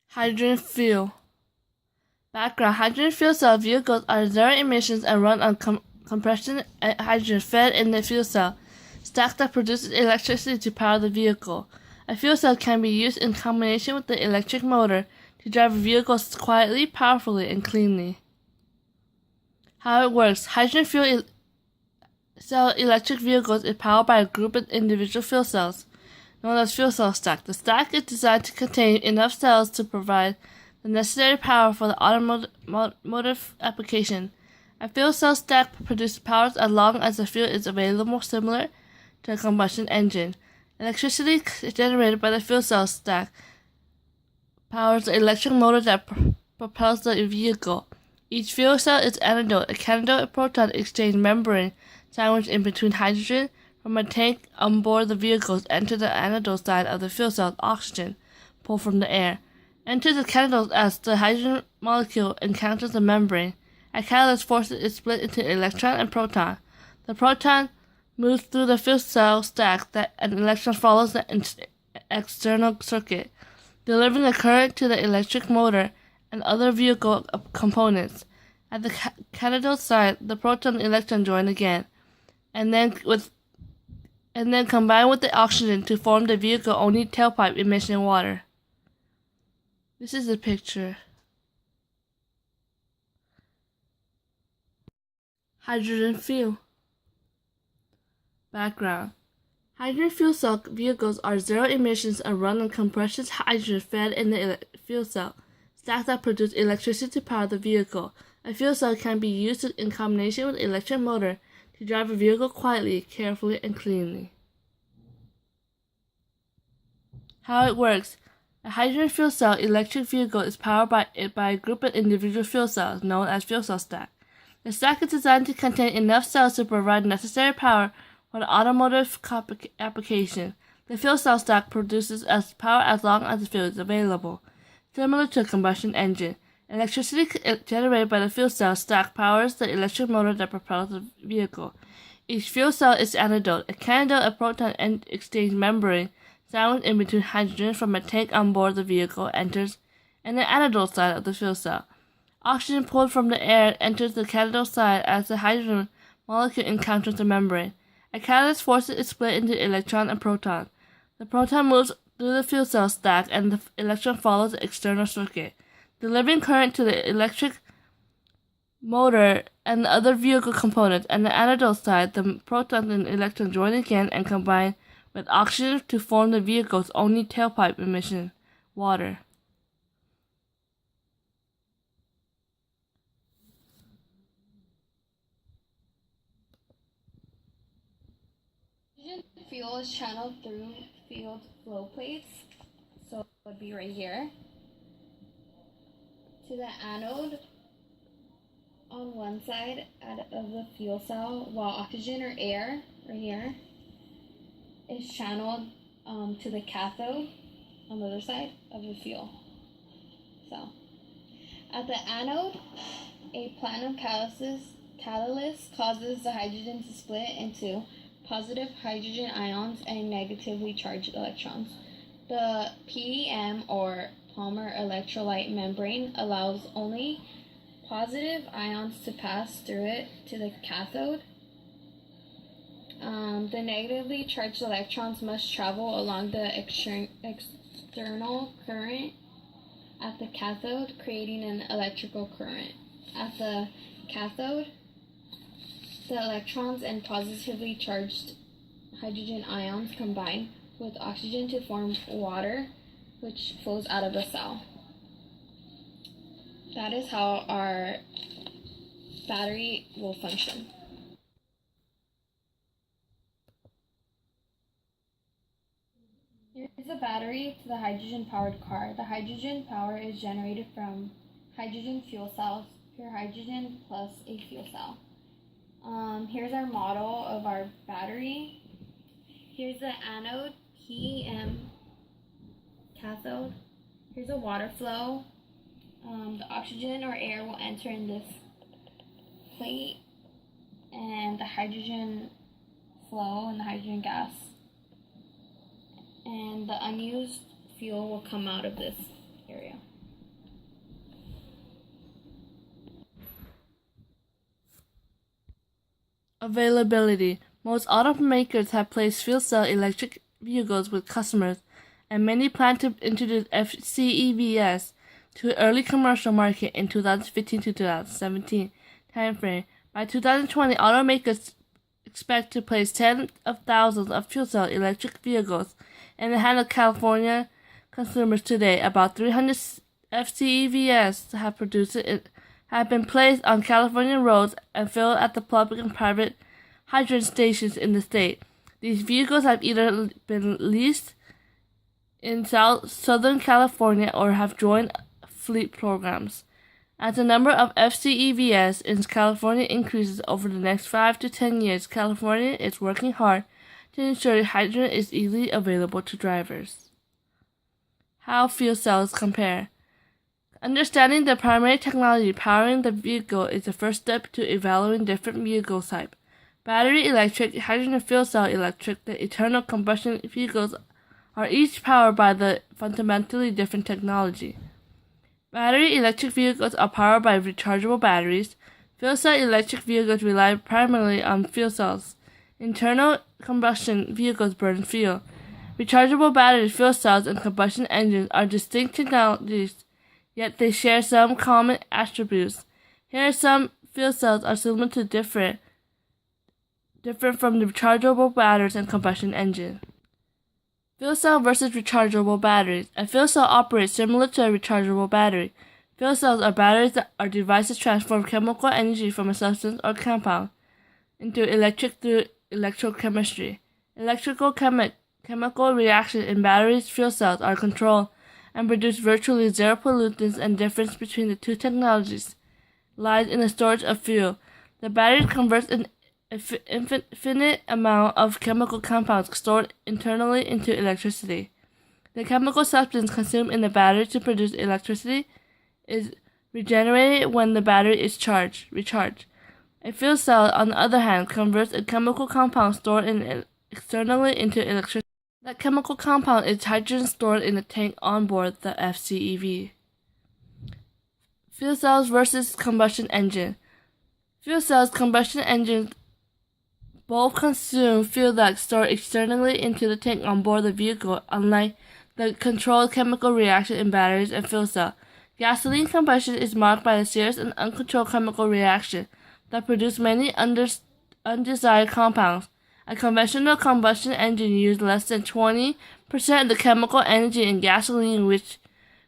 Hydrogen fuel. Background: hydrogen fuel cell vehicles are zero emissions and run on compression hydrogen fed in the fuel cell stack that produces electricity to power the vehicle. A fuel cell can be used in combination with the electric motor to drive a vehicle quietly, powerfully, and cleanly. How it works: hydrogen fuel cell electric vehicles is powered by a group of individual fuel cells, known as fuel cell stack. The stack is designed to contain enough cells to provide the necessary power for the automotive application. A fuel cell stack produces power as long as the fuel is available, similar to a combustion engine. Electricity generated by the fuel cell stack powers the electric motor that propels the vehicle. Each fuel cell is anode. A canode, a proton exchange membrane sandwiched in between hydrogen from a tank on board the vehicles enter the anode side of the fuel cell. Oxygen, pulled from the air, enters the canode as the hydrogen molecule encounters the membrane. A catalyst forces it split into electron and proton. The proton moves through the fuel cell stack and an electron follows the external circuit, delivering a current to the electric motor and other vehicle components. At the cathode side, the proton and electron join again, and then combine with the oxygen to form the vehicle-only tailpipe emission water. This is a picture. Hydrogen fuel. Background: hydrogen fuel cell vehicles are zero emissions and run on compressed hydrogen fed in the fuel cell stack that produce electricity to power the vehicle. A fuel cell can be used in combination with an electric motor to drive a vehicle quietly, carefully, and cleanly. How it works: a hydrogen fuel cell electric vehicle is powered by a group of individual fuel cells, known as fuel cell stack. The stack is designed to contain enough cells to provide necessary power for the automotive application. The fuel cell stack produces power as long as the fuel is available, similar to a combustion engine. Electricity generated by the fuel cell stack powers the electric motor that propels the vehicle. Each fuel cell is anode. A canode, a proton exchange membrane sandwiched in between hydrogen from a tank on board the vehicle enters in the anode side of the fuel cell. Oxygen pulled from the air enters the cathode side as the hydrogen molecule encounters the membrane. A catalyst forces it split into electron and proton. The proton moves through the fuel cell stack and the electron follows the external circuit, delivering current to the electric motor and the other vehicle components. And the anode side, the proton and electron join again and combine with oxygen to form the vehicle's only tailpipe emission, water. Fuel is channeled through field flow plates, so it would be right here, to the anode on one side of the fuel cell, while oxygen or air, right here, is channeled to the cathode on the other side of the fuel cell. At the anode, a platinum catalyst causes the hydrogen to split into positive hydrogen ions and negatively charged electrons. The PEM or polymer electrolyte membrane allows only positive ions to pass through it to the cathode. The negatively charged electrons must travel along the external current at the cathode, creating an electrical current. At the cathode, the electrons and positively charged hydrogen ions combine with oxygen to form water, which flows out of the cell. That is how our battery will function. Here's the battery to the hydrogen-powered car. The hydrogen power is generated from hydrogen fuel cells, pure hydrogen plus a fuel cell. Here's our model of our battery. Here's the anode, PEM, cathode. Here's the water flow. The oxygen or air will enter in this plate, and the hydrogen flow and the hydrogen gas. And the unused fuel will come out of this area. Availability. Most automakers have placed fuel cell electric vehicles with customers, and many plan to introduce FCEVs to early commercial market in 2015 to 2017 timeframe. By 2020, automakers expect to place tens of thousands of fuel cell electric vehicles in the hand of California consumers today. About 300 FCEVs have been placed on California roads and filled at the public and private hydrogen stations in the state. These vehicles have either been leased in Southern California or have joined fleet programs. As the number of FCEVs in California increases over the next 5 to 10 years, California is working hard to ensure hydrogen is easily available to drivers. How fuel cells compare. Understanding the primary technology powering the vehicle is the first step to evaluating different vehicle types. Battery electric, hydrogen fuel cell electric, the internal combustion vehicles are each powered by the fundamentally different technology. Battery electric vehicles are powered by rechargeable batteries. Fuel cell electric vehicles rely primarily on fuel cells. Internal combustion vehicles burn fuel. Rechargeable batteries, fuel cells, and combustion engines are distinct technologies, yet they share some common attributes. Here, some fuel cells are similar to different from the rechargeable batteries and combustion engine. Fuel cell versus rechargeable batteries. A fuel cell operates similar to a rechargeable battery. Fuel cells are batteries that are devices transform chemical energy from a substance or compound into electric through electrochemistry. Chemical reactions in batteries fuel cells are controlled and produce virtually zero pollutants, and difference between the two technologies lies in the storage of fuel. The battery converts an infinite amount of chemical compounds stored internally into electricity. The chemical substance consumed in the battery to produce electricity is regenerated when the battery is recharged. A fuel cell, on the other hand, converts a chemical compound stored externally into electricity. That chemical compound is hydrogen stored in a tank on board the FCEV. Fuel cells versus combustion engine. Fuel cells, combustion engines both consume fuel that's stored externally into the tank on board the vehicle, unlike the controlled chemical reaction in batteries and fuel cell. Gasoline combustion is marked by a serious and uncontrolled chemical reaction that produces many undesired compounds. A conventional combustion engine uses less than 20% of the chemical energy in gasoline, which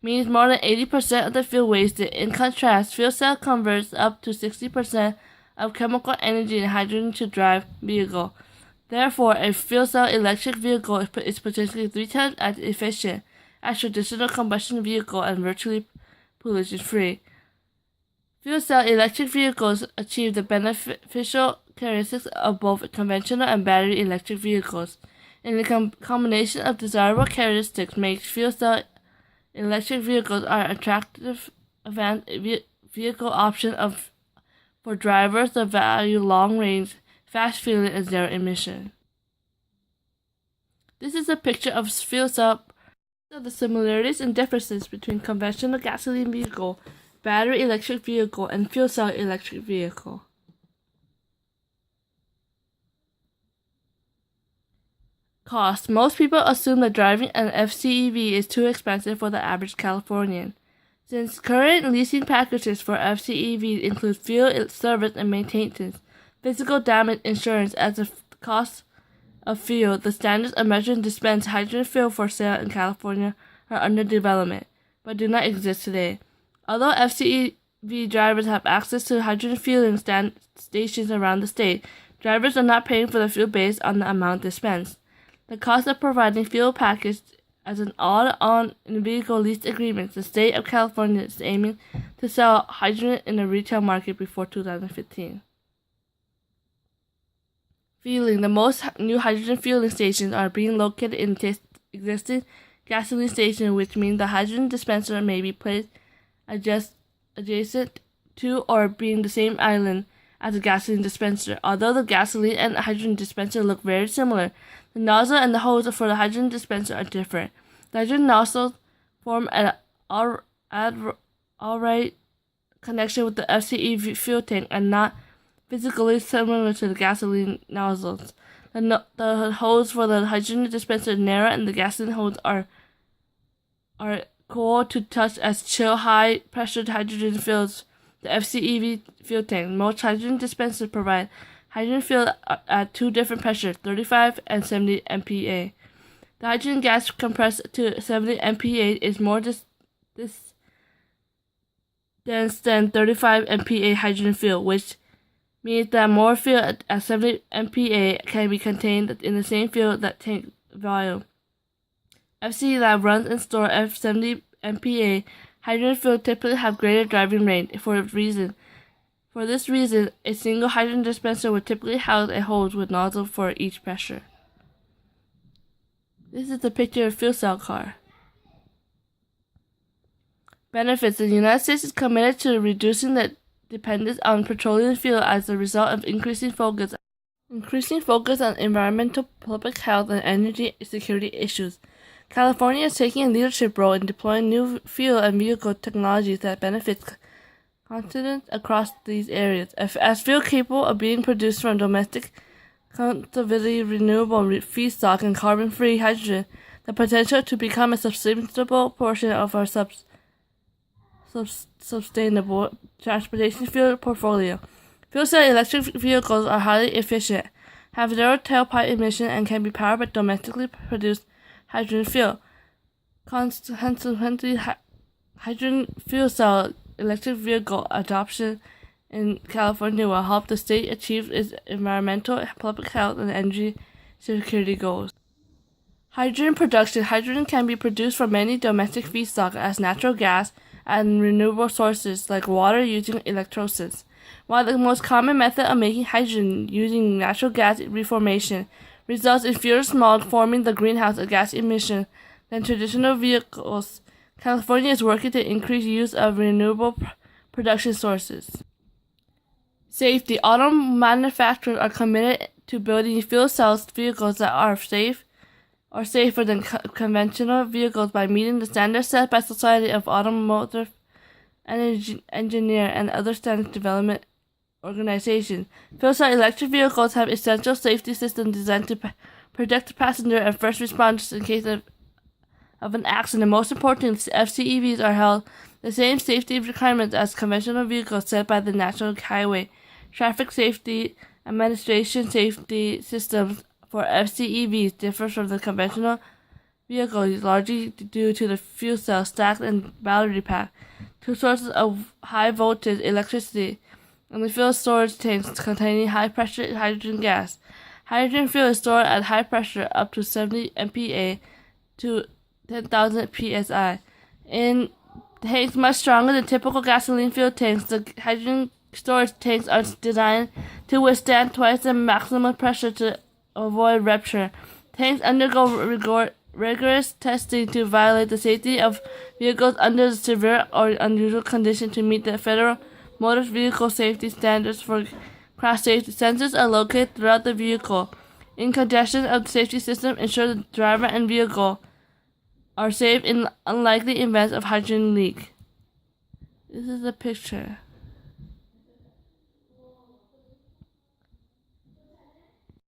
means more than 80% of the fuel wasted. In contrast, fuel cell converts up to 60% of chemical energy in hydrogen to drive vehicle. Therefore, a fuel cell electric vehicle is potentially 3 times as efficient as traditional combustion vehicle and virtually pollution-free. Fuel cell electric vehicles achieve the beneficial characteristics of both conventional and battery electric vehicles, and the combination of desirable characteristics makes fuel cell electric vehicles an attractive vehicle option for drivers that value long range, fast fueling, and zero emission. This is a picture of fuel cell. The similarities and differences between conventional gasoline vehicle, battery electric vehicle, and fuel cell electric vehicle. Cost. Most people assume that driving an FCEV is too expensive for the average Californian. Since current leasing packages for FCEVs include fuel, service, and maintenance, physical damage insurance as a cost of fuel, the standards of measure and dispense hydrogen fuel for sale in California are under development, but do not exist today. Although FCEV drivers have access to hydrogen fueling stations around the state, drivers are not paying for the fuel based on the amount dispensed. The cost of providing fuel packaged as an add-on in vehicle lease agreements. The state of California is aiming to sell hydrogen in the retail market before 2015. Fueling. The most new hydrogen fueling stations are being located in existing gasoline stations, which means the hydrogen dispenser may be placed adjacent to or being the same island as a gasoline dispenser. Although the gasoline and hydrogen dispenser look very similar, the nozzle and the hose for the hydrogen dispenser are different. The hydrogen nozzles form an alright connection with the FCEV fuel tank and not physically similar to the gasoline nozzles. The holes for the hydrogen dispenser are narrow, and the gasoline holes are cool to touch as chill high-pressure hydrogen fills the FCEV fuel tank. Most hydrogen dispensers provide hydrogen fuel at two different pressures, 35 and 70 MPa. The hydrogen gas compressed to 70 MPa is more dense than 35 MPa hydrogen fuel, which means that more fuel at 70 MPa can be contained in the same fuel tank volume. FCE Lab runs and stores F70 MPa hydrogen fuel typically have greater driving range. For this reason, a single hydrogen dispenser would typically house a hose with nozzle for each pressure. This is a picture of a fuel cell car. Benefits: the United States is committed to reducing the dependence on petroleum fuel as a result of increasing focus on environmental, public health, and energy security issues. California is taking a leadership role in deploying new fuel and vehicle technologies that benefit continents across these areas. As fuel capable of being produced from domestic, conservatively renewable feedstock and carbon-free hydrogen, the potential to become a substantial portion of our sustainable transportation fuel portfolio. Fuel cell electric vehicles are highly efficient, have zero tailpipe emission, and can be powered by domestically produced hydrogen fuel. Consequently, hydrogen fuel cell electric vehicle adoption in California will help the state achieve its environmental, public health, and energy security goals. Hydrogen production. Hydrogen can be produced from many domestic feedstocks as natural gas and renewable sources like water using electrolysis. While the most common method of making hydrogen using natural gas reformation results in fewer smog forming the greenhouse gas emission than traditional vehicles, California is working to increase use of renewable production sources. Safety. Auto manufacturers are committed to building fuel cell vehicles that are safer than conventional vehicles by meeting the standards set by Society of Automotive Engineers and other standards development organizations. Fuel cell electric vehicles have essential safety systems designed to protect the passenger and first responders in case of an accident. Most importantly, FCEVs are held the same safety requirements as conventional vehicles set by the National Highway Traffic Safety Administration. Safety systems for FCEVs differ from the conventional vehicles largely due to the fuel cell stack and battery pack, two sources of high voltage electricity, and the fuel storage tanks containing high pressure hydrogen gas. Hydrogen fuel is stored at high pressure up to 70 MPa to 10,000 psi. In tanks much stronger than typical gasoline fuel tanks, the hydrogen storage tanks are designed to withstand twice the maximum pressure to avoid rupture. Tanks undergo rigorous testing to violate the safety of vehicles under severe or unusual conditions to meet the federal motor vehicle safety standards for crash safety. Sensors are located throughout the vehicle. In congestion of the safety system, ensure the driver and vehicle are safe in unlikely events of hydrogen leak. This is a picture.